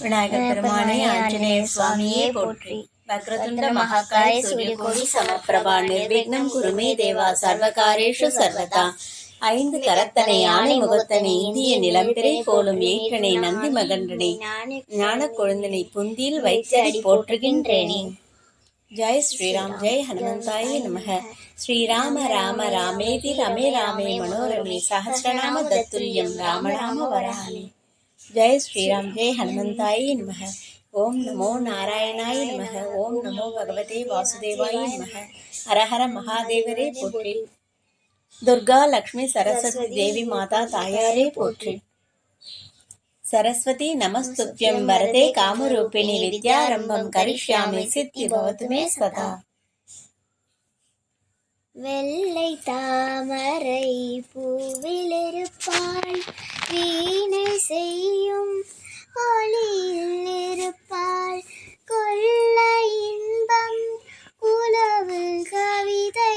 விநாயகர் பெருமானே, ஆஞ்சநேய சுவாமியே போற்றி. வக்ரதுண்ட மகாகாய சூரியகோடி சமப்பிரபா நிர்விக்னம் குருமே தேவா சர்வகாரேஷு சர்வதா. ஐந்து கரத்தனை யானை முகத்தனை இந்திய நிலம்பிரை போலும் ஏற்றனை நந்தி மகன்றனை ஞான கொழுந்தனை புந்தியில் வைத்தடி போற்றுகின்றேனே. ஜெய் ஸ்ரீராம், ஜெய் ஹனுமந்தாய நமக. ஸ்ரீராம ராம ராமேதி ரமே ராமே மனோரமே சஹஸ்ரநாம தத்துல்யம் ராமநாம வரானே. ஜெய் ஸ்ரீராம், ஜெய் ஹனுமந்தாய நமக. ஓம் நமோ நாராயணாய நமக. ஓம் நமோ பகவதே வாசுதேவாய நமக. ஹரஹர மகாதேவரே போற்றி. துர்கா லக்ஷ்மி சரஸ்வதி தேவி மாதா தாயாரே போற்றி. சரஸ்வதி நமஸ்துத்யம் வரதே காமரூபிணி வித்யாரம்பம் கரிஷ்யாமி சித்தி பவது மே சதா. வெள்ளை தாமரை பூவிலிருப்பாள், வீணை செய்யும் ஒளியில் இருப்பாள். கொள்ள இன்பம் உலவு கவிதை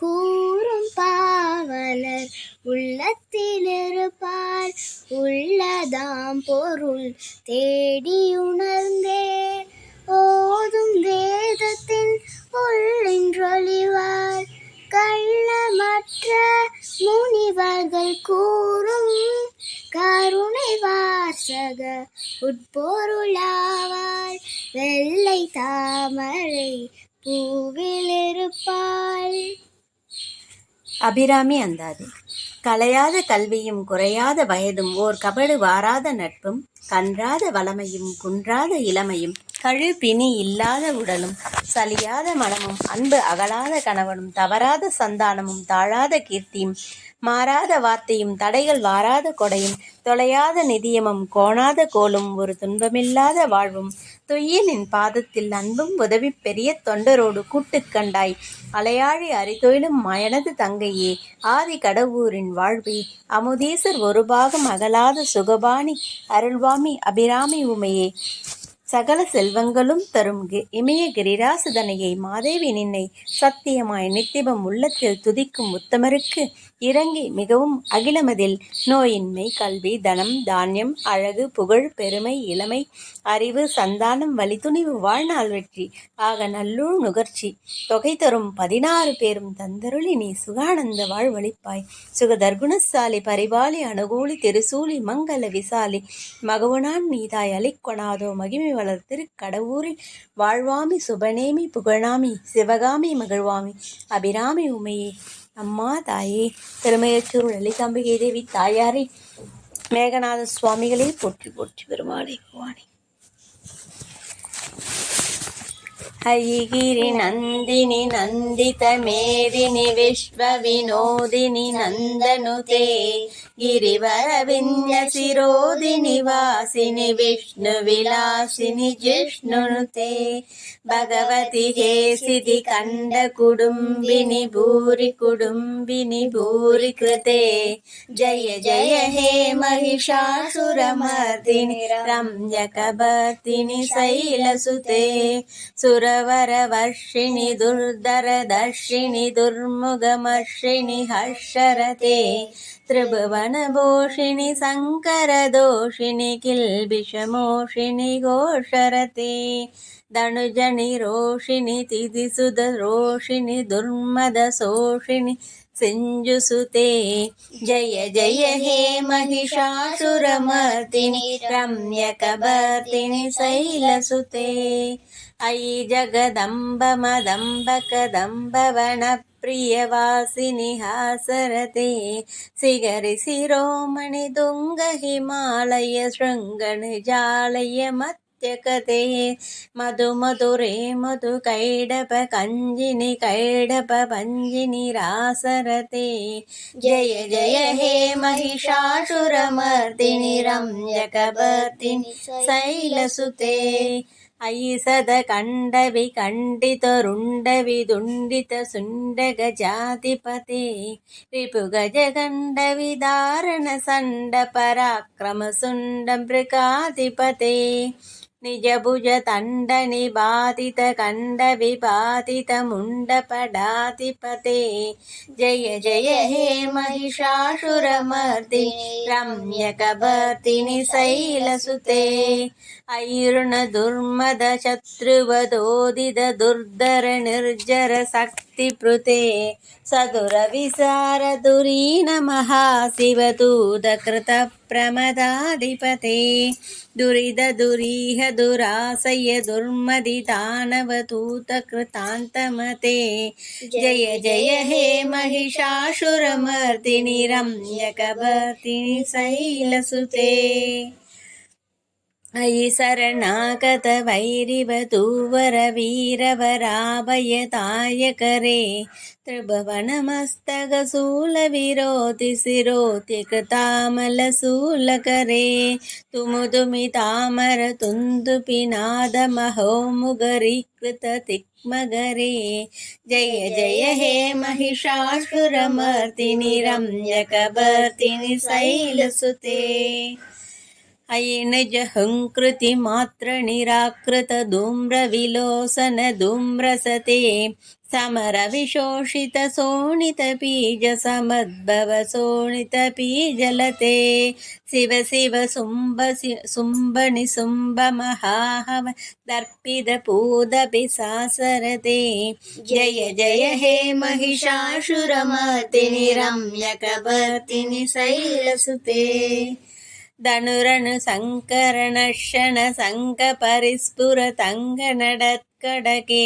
கூறும் பாவலர் உள்ளத்தில் இருப்பாள். உள்ளதாம் பொருள் தேடியுணர்ந்தே ஓதும் வேதத்தின் உள்ளின்றொழிவார். கள்ளமற்ற முனிவர்கள் கூறும் கருணை வாசக உட்பொருளாவாள். வெள்ளை தாமரை பூவில் இருப்பாள். அபிராமி அந்தாதி. கலையாத கல்வியும் குறையாத வயதும் ஓர் கபடு வாராத நட்பும் கன்றாத வளமையும் குன்றாத இளமையும் கழுப்பினி இல்லாத உடலும் சலியாத மனமும் அன்பு அகலாத கணவனும் தவறாத சந்தானமும் தாழாத கீர்த்தியும் மாறாத வார்த்தையும் தடைகள் வாராத கொடையும் தொலையாத நிதியமும் கோணாத கோலும் ஒரு துன்பமில்லாத வாழ்வும் தொய்யனின் பாதத்தில் அன்பும் உதவி பெரிய தொண்டரோடு கூட்டுக்கண்டாய் அலையாழி அரிதொயிலும் மயனது தங்கையே ஆதி கடவுரின் வாழ்வே அமுதீசர் ஒரு பாகம் அகலாத சுகபாணி அருள்வாமி அபிராமி உமையே சகல செல்வங்களும் தரும் இமய கிரிராசுதனையை மாதேவி நின்னை சத்தியமாய் நித்திபம் உள்ளத்தில் துதிக்கும் உத்தமருக்கு இறங்கி மிகவும் அகிலமதில் நோயின்மை கல்வி தனம் தானியம் அழகு புகழ் பெருமை இளமை அறிவு சந்தானம் வலித்துணிவு வாழ்நாள் வெற்றி ஆக நல்லூர் நுகர்ச்சி தொகை தரும் 16 பேரும் தந்தருளி நீ சுகானந்த வாழ்வழிப்பாய். சுகதர்குணசாலி பரிபாலி அனுகூலி திருசூலி மங்கள விசாலி மகவுனான் நீதாய் அலிக்கொணாதோ மகிமை வளர் திருக்கடவூரில் வாழ்வாமி சுபநேமி புகழாமி சிவகாமி மகிழ்வாமி அபிராமி உமையே அம்மா தாயே. திருமையச்சூர் லலிதாம்பிகை தேவி தாயாரே மேகநாத சுவாமிகளே போற்றி போற்றி. பெருமாளே பவானி. ஐகிரி நந்தினி நந்தித மேதினி விஸ்வ வினோதினி நந்தனுதே ಗಿರಿವರ ವಿನ್ಯ ಶಿರೋದಿನಿ ವಾಸಿನಿ ವಿಷ್ಣು ವಿಲಾಸಿನಿ ಜಿಷ್ಣುನುತೆ ಭಗವತಿ ಹೇ ಸಿಧಿ ಕಂಡ ಕುಡುಂಬಿನಿ ಭೂರಿ ಕೃತೆ ಜಯ ಜಯ ಹೇ ಮಹಿಷಾಸುರಮರ್ದಿನಿ ರಮ್ಯಕಭರ್ದಿನಿ ಶೈಲಸುತೆ ಸುರವರ ವರ್ಷಿಣಿ ದುರ್ಧರ ದರ್ಶಿನಿ ದುರ್ಮುಗಮರ್ಷಿಣಿ ಹರ್ಷರತೆ ತ್ರಿಭುವನಭೂಷಿಣಿ ಶಂಕರದೋಷಿಣಿ ಕಿಲ್ಬಿಷಮೋಷಿಣಿ ಘೋಷರತೆ ಧನುಜನಿ ರೋಷಿಣಿ ತಿದಿಸುಧ ರೋಷಿಣಿ ದುರ್ಮದ ಶೋಷಿಣಿ ಸಿಂಜುಸುತೆ ಜಯ ಜಯ ಹೇ ಮಹಿಷಾಸುರಮರ್ದಿನಿ ರಮ್ಯಕಭರ್ದಿನಿ ಶೈಲಸುತೆ ಅಯಿ ಜಗದಂಬ ಮದಂಬ ಕದಂಬವನ ಪ್ರಿಯವಾಸಿನಿ ಹಾಸರತೆ ಸಿಗರಿ ಶಿರೋಮಣಿ ದುಂಗ ಹಿಮಾಲಯ ಶೃಂಗಣಿ ಜಾಲಯ ಮತ್ಯಕತೆ ಮಧು ಮಧುರೇ ಮಧು ಕೈಡಪ ಕಂಜಿನಿ ಕೈಡಪ ಪಂಜಿನಿ ರಾಸರತೆ ಜಯ ಜಯ ಹೇ ಮಹಿಷಾಸುರಮರ್ದಿನಿ ರಮ್ಯಕಭರ್ದಿನಿ ಶೈಲಸುತೆ ಐಸದ ಕಂಡವಿ ಖಂಡಿತರುಂಡವಿ ದುಂಡಿತ ಸುಂಡಗ ಜಾತಿಪತೆ ರಿಪು ಗಜ ಗಂಡವಿ ಧಾರಣ ಸಂಡ ಪರಾಕ್ರಮ ಸುಂಡ ಮೃಗಾಧಿಪತೆ निजभुज तण्ड निबाधित खण्ड विबाधित मुण्डपडाधिपते जय जय हे महिषासुरमर्दिनि रम्यकपर्दिनि शैलसुते ऐरुण दुर्मद शत्रुवधोदित दुर्धर निर्जर शक्तिप्रुते सदुर विसार दुरीन महाशिवदूत कृत प्रमदाधिपते दुरिद दुरीह दुराशय दुर्मदि दानवदूत कृतान्तमते जय जय हे महिषासुरमर्दिनि रम्यकपर्दिनि शैलसुते अयि शरणागत वैरिवधूवर वीरवराभयदायकरे त्रिभुवनमस्तकशूलविरोधि शिरोति कृतामलशूलकरे तुमुदुमितामर तुन्दुपिनादमहोमुगरीकृत तिक्मगरे जय जय हे महिषासुरमर्दिनि रम्यकपर्दिनि शैलसुते अयि निज हंकृति मात्र निराकृत धूम्र विलोसन धूम्रसते समर विशोषित शोणित बीज समद्भव शोणित बीजलते शिव शिव शुम्भ निशुम्भ महाहव दर्पित पूत पिशासरते जय जय हे महिषासुरमर्दिनि रम्यकपर्दिनि शैलसुते धनुरनु शङ्करनर्षण शङ्ख परिस्फुर तङ्ग नडत्कडके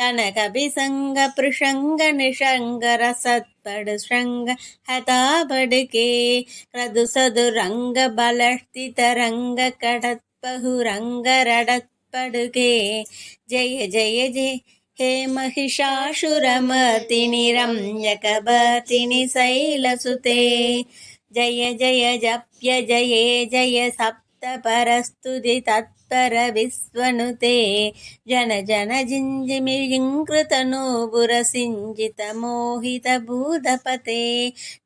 कनकभिसङ्ग पृषङ्ग निषङ्ग रसत्पडु शृङ्ग हतापडके क्रदुसदुरङ्ग बलस्थितरङ्ग कडत्पहुरङ्ग रडत्पडुके जय जय जय हे महिषासुरमर्दिनि रम्यकपर्दिनि शैलसुते जय जय जप्य जये जय सप्तपरस्तुति तत्पर विश्वनुते जन जन जिञ्जिमिजिङ्कृतनूपुरसिञ्जित मोहित भूतपते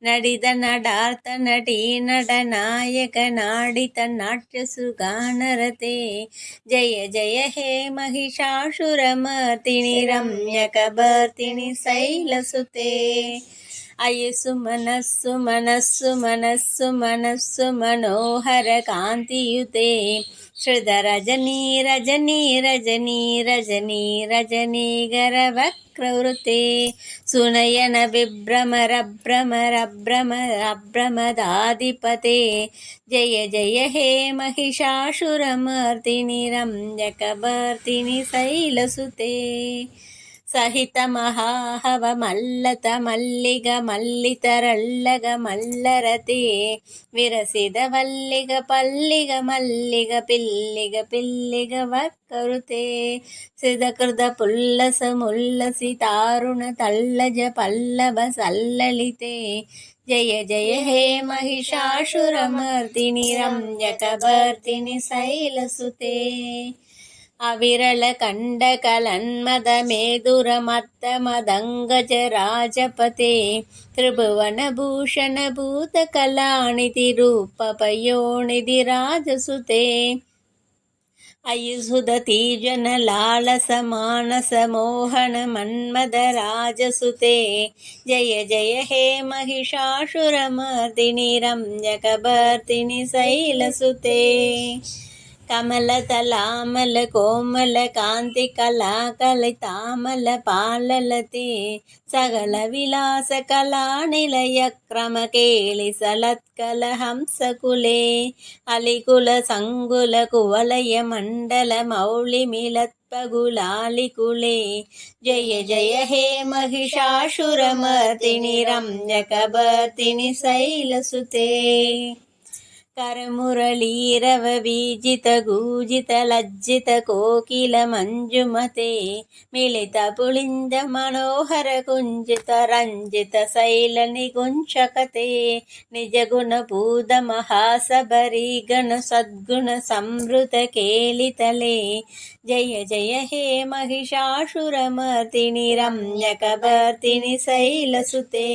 नडित नडार्थ नटी नडनायक नाडित नाट्यसुगानरते जय जय हे महिषासुरमर्दिनि रम्यकपर्दिनि शैलसुते अयि सुमनस्सु मनस्सु मनस्सु मनस्सु मनोहर कान्तियुते श्रुत रजनी रजनी रजनी रजनी रजनीगर वक्रवृते सुनयन विभ्रमर भ्रमर भ्रमर भ्रमदाधिपते जय जय हे महिषासुरमर्दिनि रम्यकपर्दिनि शैलसुते सहित महाहव मल्लत मल्लिग मल्लितरल्लग मल्लरते विरसिद वल्लिग पल्लिग मल्लिग पिल्लिग पिल्लिग वक्करुते सिदकृद पुल्लस मुल्लसि तारुण तल्लज पल्लव सल्ललिते जय जय हे महिषासुरमर्दिनि रम्यकपर्दिनि शैलसुते अविरल कंड कलन्मद मेदुर मत्त मदंगज राजपते त्रिभुवन भूषण भूत कलानिधि रूप पयोनिधि राजसुते अयुसुदती जन लालस मानस मोहन मन्मद राजसुते जय जय हे महिषासुरमर्दिनि रम्यकपर्दिनि शैलसुते कमलतलामल कोमल कांति कला कलितामल पाललते सकल विलास कला निलय क्रम केलि सलत्कल हंसकुले अलिकुल संगुल कुवलय मंडल मौलि मिलत्पगुलालिकुले जय जय हे महिषासुरमर्दिनि रम्यकपर्दिनि शैलसुते करमुरलीरव बीजित गूजित लज्जित कोकिल मंजुमते मिलित पुलिंद मनोहर कुंजित रंजित शैल निगुंशकते निज गुण पूद महासबरी गण सद्गुण संवृत केलितले जय जय हे महिषासुरमर्दिनि रम्यकपर्दिनि शैलसुते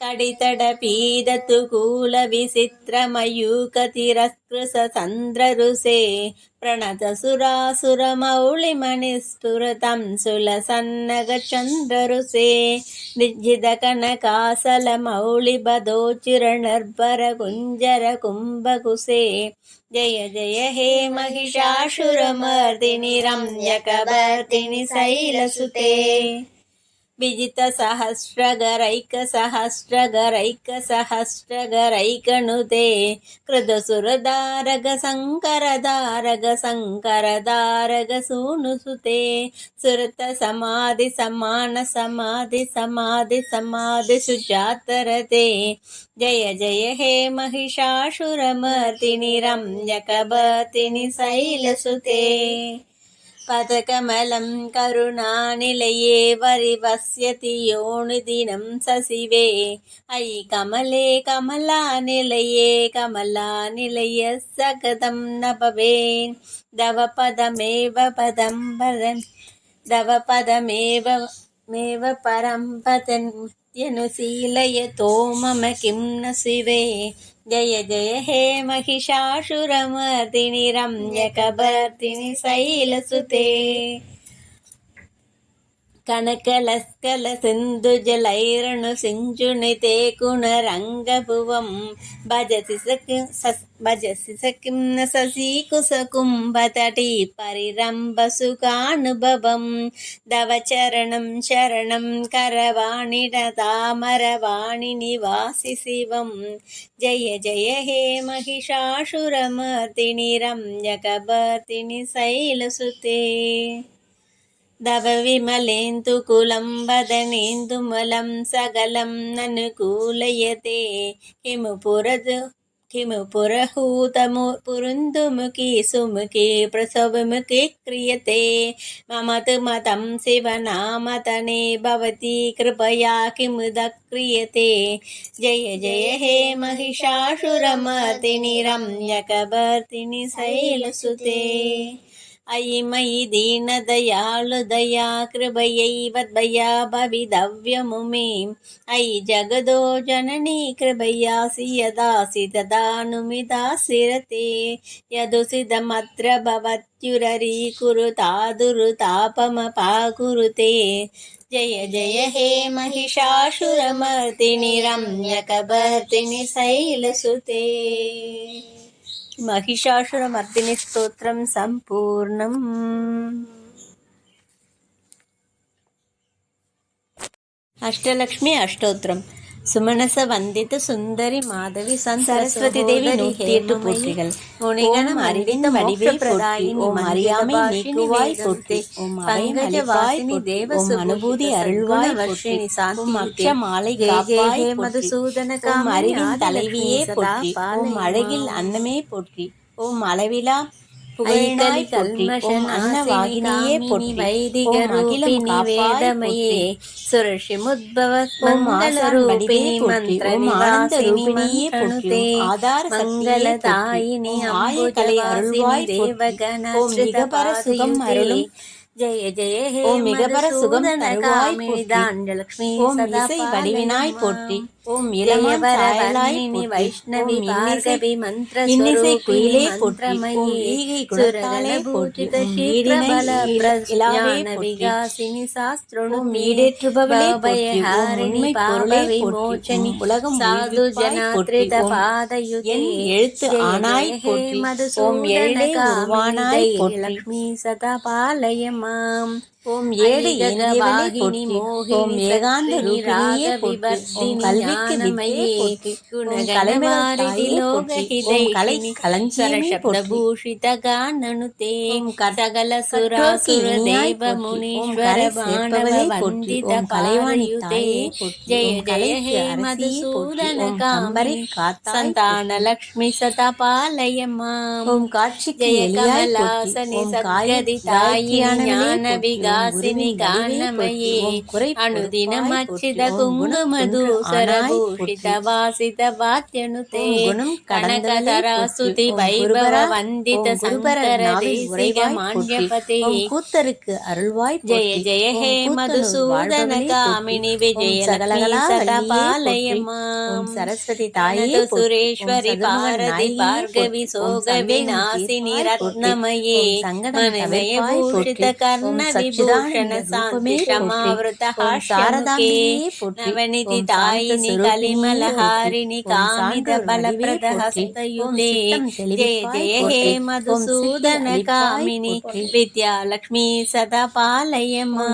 कडितडपीदतुकूलविचित्रमयूकतिरस्कृशचन्द्ररुषे प्रणतसुरासुरमौलिमणिस्फुरतं सुलसन्नगचन्द्ररुषे निज्जितकनकासलमौलिबदोचिरणर्भरकुञ्जरकुम्भकुशे जय जय हे महिषासुरमर्दिनि रम्यकवर्तिनि शैलसुते विजितसहस्रगरैकसहस्रगरैकसहस्रगरैकनुते कृतसुरदारगसङ्करदारगसङ्करदारगसूनुसुते सुरतसमाधिसमानसमाधिसमाधिसुजातरते जय जय हे महिषासुरमर्दिनि रम्यकवर्तिनि शैलसुते पदकमलं करुणानिलये वरिवस्यति योनिदिनं सशिवे अयि कमले कमलानिलये कमलानिलयः सकदं न भवेन् दव पदमेव परं पदन्यनुशीलयतो मम किं न शिवे जय जय हे महिषासुरमर्दिनि रम्यकवर्तिनि शैलसुते कनकलस्कलसिन्धुजलैरणुसिञ्चुनिते कुणरङ्गभुवं भजसि सखिं न शशिकुशकुम्भतटी परिरम्भसुखानुभवं तव चरणं शरणं करवाणि तामरवाणि निवासि शिवं जय जय हे महिषासुरमर्दिनि रम्यकवर्तिनि शैलसुते दव विमलेन्दुकुलं वदनेन्दुमलं सकलं ननुकूलयते किमु पुरहूतपुरुन्दुमुखी सुमुखी प्रसवमुखी क्रियते मम तु मतं शिवनामतने भवती कृपया किमुद क्रियते जय जय हे महिषासुरमर्दिनि रम्यकवर्तिनि शैलसुते अयि मयि दीनदयालुदया कृपयैवद्भया भवितव्यमुमे अयि जगदो जननी कृपयासि यदासि तदानुमिदासिरते यदुसिदमत्र भवत्युररीकुरुतादुरुतापमपाकुरुते जय जय हे महिषासुरमर्दिनि रम्यकवर्तिनि शैलसुते महिषासुरमर्दिनि स्तोत्रं सम्पूर्णम्। अष्टलक्ष्मी अष्टोत्रम सुमनस वंदित सुंदरी माधवी संत सरस्वती देवी 108 போற்றிகள் முனிகணம் அறிவிந்த வடிவே பிரதாயினி மரியாமை நீக்குவாய் போற்றி ஓம் பங்கஜ வாசினி தேவ அனுபூதி அருள்வாய் வர்ஷினி சாந்தி அக்ஷ மாலை காப்பாய் மதுசூதன காம் அறிவின் தலைவியே போற்றி ஓம் அழகில் அன்னமே போற்றி ஓம் அளவிலா புகழினாய் போற்றி ஓம் அன்னவாகினியே போற்றி ஓம் அகிலம் வேதமயே சுரஷிமுத்பவ மங்களரூபிணி மந்திரநிவாசினியே போற்றி ஆதார மங்களதாயினி அம்புஜலை அருள்வாய் தேவகண மிகபர சுகம் அருளும் जय जय हे ओम मिगपर सुगम तरुवाय लक्ष्मी ओम इसे वडिविनाय पोट्टी ओम इलमवरवरनिनि वैष्णवी भार्गवी मंत्र इन्निसे कुइले पोट्टी ओम ईगै गुणताले पोट्टी शीघ्रबल प्रज्ञान विगासिनि शास्त्रोनु मीडेट्रुबवले पोट्टी ओम उण्मै பொருளே விமோச்சனி உலகம் சாது ஜனாத்ரித பாதயுதே எழுத்து ஆனாய் போற்றி ஓம் ஏழே உருவானாய் போற்றி லக்ஷ்மி சதா பாலயம் மாம் ஓம் ஏழு வாகினி மோகினி ஓம் ஏகாந்த ரூபிணியே போற்றி ஓம் கல்விக்கு வித்யே போற்றி ஓம் கலைமலி லோகஹிதை கலை கலஞ்சரண பூஷித கானனுதே ஓம் கதகல சுராசுர தேவ முனீஸ்வர வானவ வந்தித கலைவாணியுதே ஜெய ஜெய ஹே மதுசூதன காம்பரி சந்தான லக்ஷ்மி சதா பாலய மாம் ஓம் காட்சிக்கு எளியாய் போற்றி ஓம் காயதி தாயினி ஞான விகா விலாசினி கானமயே அனுதினம் அச்சித குங்கும தூசர பூஷித வாசித வாத்யனுதே கனகதராசுதி வைபவ வந்தித சங்கர தேசிக மான்யபதே கூத்தருக்கு அருள்வாய் ஜெய ஜெய ஹே மதுசூதன காமினி விஜயலக்ஷ்மி சதபாலயமா சரஸ்வதி தாயே சுரேஸ்வரி பாரதி பார்கவி சோக விநாசினி ரத்னமயே மனமய பூஷித கர்ண விபூஷண சாந்தி சமாவிருத ஹாஷ்யமுகே நவநிதி தாயினி கலிமலஹாரிணி காமித பலப்ரத ஹஸ்தயுதே ஜெய ஜெய ஹே மதுசூதன காமினி வித்யாலக்ஷ்மி சதபாலயமா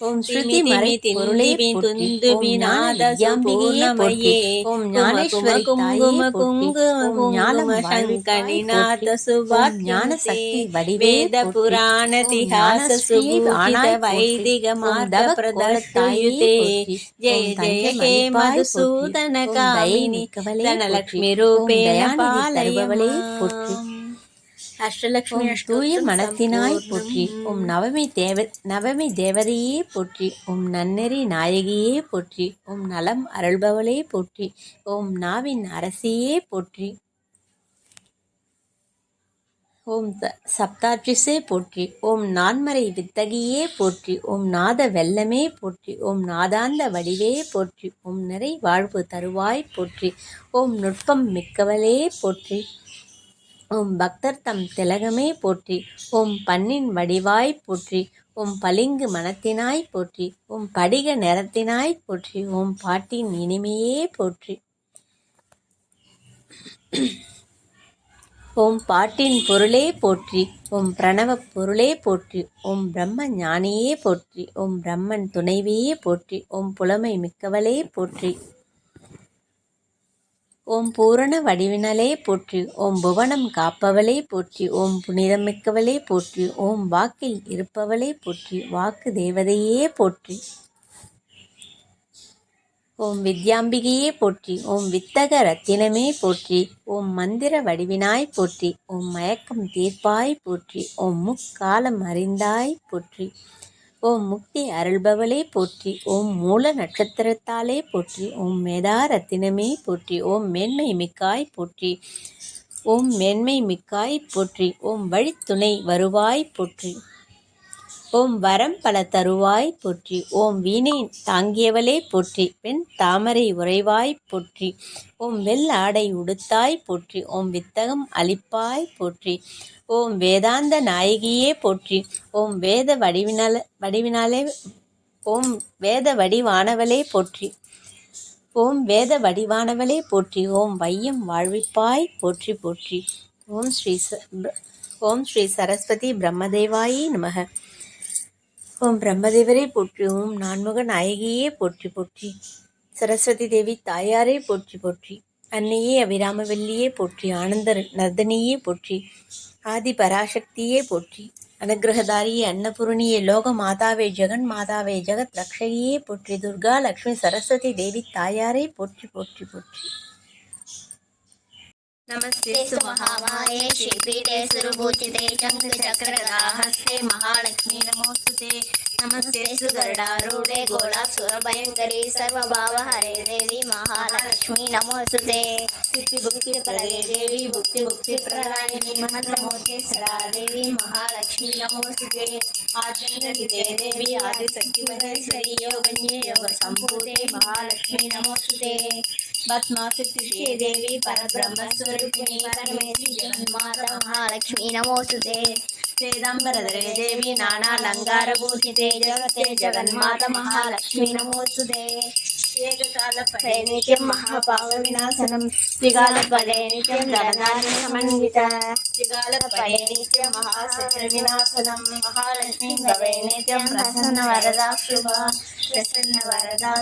ஓம் ஸ்ருதி மறை பொருளே துந்து விநாத பூர்ணமயே ஓம் ஞானேஸ்வரி குங்கும குங்கும சங்கனிநாத சுபாத் ஞான சக்தி வடிவே வேத புராண திஹாச சுபூஷித வைதிக மார்க பிரதஷ்டயுதே ஜெய ஜெய ஹே மதுசூதன காமினி தனலக்ஷ்மி ரூபேண பாலயவளே போற்றி. அஷ்டலக்ஷ்மி தூய மனத்தினாய் போற்றி. ஓம் நவமி தேவதையே போற்றி. ஓம் நன்னெறி நாயகியே போற்றி. ஓம் நலம் அருள்பவளே போற்றி. ஓம் நாவின் அரசியே போற்றி. ஓம் சப்தாட்சிசே போற்றி. ஓம் நான்மறை வித்தகியே போற்றி. ஓம் நாத வெல்லமே போற்றி. ஓம் நாதாந்த வடிவே போற்றி. ஓம் நிறை வாழ்வு தருவாய் போற்றி. ஓம் நுட்பம் மிக்கவளே போற்றி. ஓம் பக்தர் தம் திலகமே போற்றி. ஓம் பண்ணின் வடிவாய் போற்றி. ஓம் பளிங்கு மனத்தினாய் போற்றி. ஓம் படிக நிறத்தினாய் போற்றி. ஓம் பாட்டின் இனிமையே போற்றி. ஓம் பாட்டின் பொருளே போற்றி. ஓம் பிரணவ பொருளே போற்றி. ஓம் பிரம்ம ஞானியே போற்றி. ஓம் பிரம்மன் துணைவியே போற்றி. ஓம் புலமை மிக்கவளே போற்றி. ஓம் பூரண வடிவினலே போற்றி. ஓம் புவனம் காப்பவளே போற்றி. ஓம் புனிதமிக்கவளே போற்றி. ஓம் வாக்கில் இருப்பவளே போற்றி. வாக்கு தேவதையே போற்றி. ஓம் வித்யாம்பிகையே போற்றி. ஓம் வித்தக ரத்தினமே போற்றி. ஓம் மந்திர வடிவினாய் போற்றி. ஓம் மயக்கம் தீர்ப்பாய் போற்றி. ஓம் முக்காலம் அறிந்தாய் போற்றி. ஓம் முக்தி அருள்பவளே போற்றி. ஓம் மூல நட்சத்திரத்தாலே போற்றி. ஓம் மேதா ரத்தினமே போற்றி. ஓம் மேன்மை மிக்காய் போற்றி. ஓம் மேன்மை மிக்காய் போற்றி. ஓம் வழித்துணை வருவாய் போற்றி. ஓம் வரம் பல தருவாய் போற்றி. ஓம் வீணை தாங்கியவளே போற்றி. பெண் தாமரை உறைவாய் போற்றி. ஓம் வெள்ளாடை உடுத்தாய் போற்றி. ஓம் வித்தகம் அளிப்பாய் போற்றி. ஓம் வேதாந்த நாயகியே போற்றி. ஓம் வேத வடிவினாலே ஓம் வேத வடிவானவளே போற்றி. ஓம் வேத வடிவானவளே போற்றி. ஓம் வையம் வாழ்விப்பாய் போற்றி போற்றி. ஓம் ஸ்ரீ சரஸ்வதி பிரம்மதேவாயே நமக. ஓம் பிரம்மதேவரே போற்றி. ஓம் நான்முக நாயகியே போற்றி போற்றி. சரஸ்வதி தேவி தாயாரே போற்றி போற்றி. அன்னையே அபிராமவல்லியே போற்றி. ஆனந்த நர்தனியே போற்றி. ஆதி பராசக்தியே போற்றி. அனுகிரகதாரியே அன்னபூரணியே லோக மாதாவே ஜெகன் மாதாவே ஜெகத் ரக்ஷகியே போற்றி. துர்கா லக்ஷ்மி சரஸ்வதி தேவி தாயாரே போற்றி போற்றி போற்றி. नमस्ते महामाये श्रीपीठे सुरभूषिते शङ्खचक्रगदाहस्ते महालक्ष्मी नमोस्तुते नमस्ते सुगरुडारूढे घोडासुरभयङ्करी सर्वभावहरे देवी महालक्ष्मी नमोस्तुते सिद्धिभुक्तिप्रदे देवी भुक्तिप्रदायिनी मंत्रमूर्ते सदा देवी महालक्ष्मी नमोस्तुते आद्यन्ते देवी आदिशक्तिमहेश्वरी योगन्ये योगसम्भूते महालक्ष्मी नमोस्तुते भस्मासुते देवी परब्रह्म स्वरूपिणी परमेश्वरी जगन्माता महालक्ष्मी नमोस्तुते श्वेतांबरधरे देवी नानालंकारभूषिते जगते जगन्माता महालक्ष्मी नमोस्तुते एककालपदे नित्यं महापावविनाशनं त्रिकालपदे नित्यं धनधान्यसमन्विता त्रिकालपदे नित्यं महाशत्रुविनाशनं महालक्ष्मी भवे नित्यं प्रसन्नवरदा शुभा प्रसन्नवरदा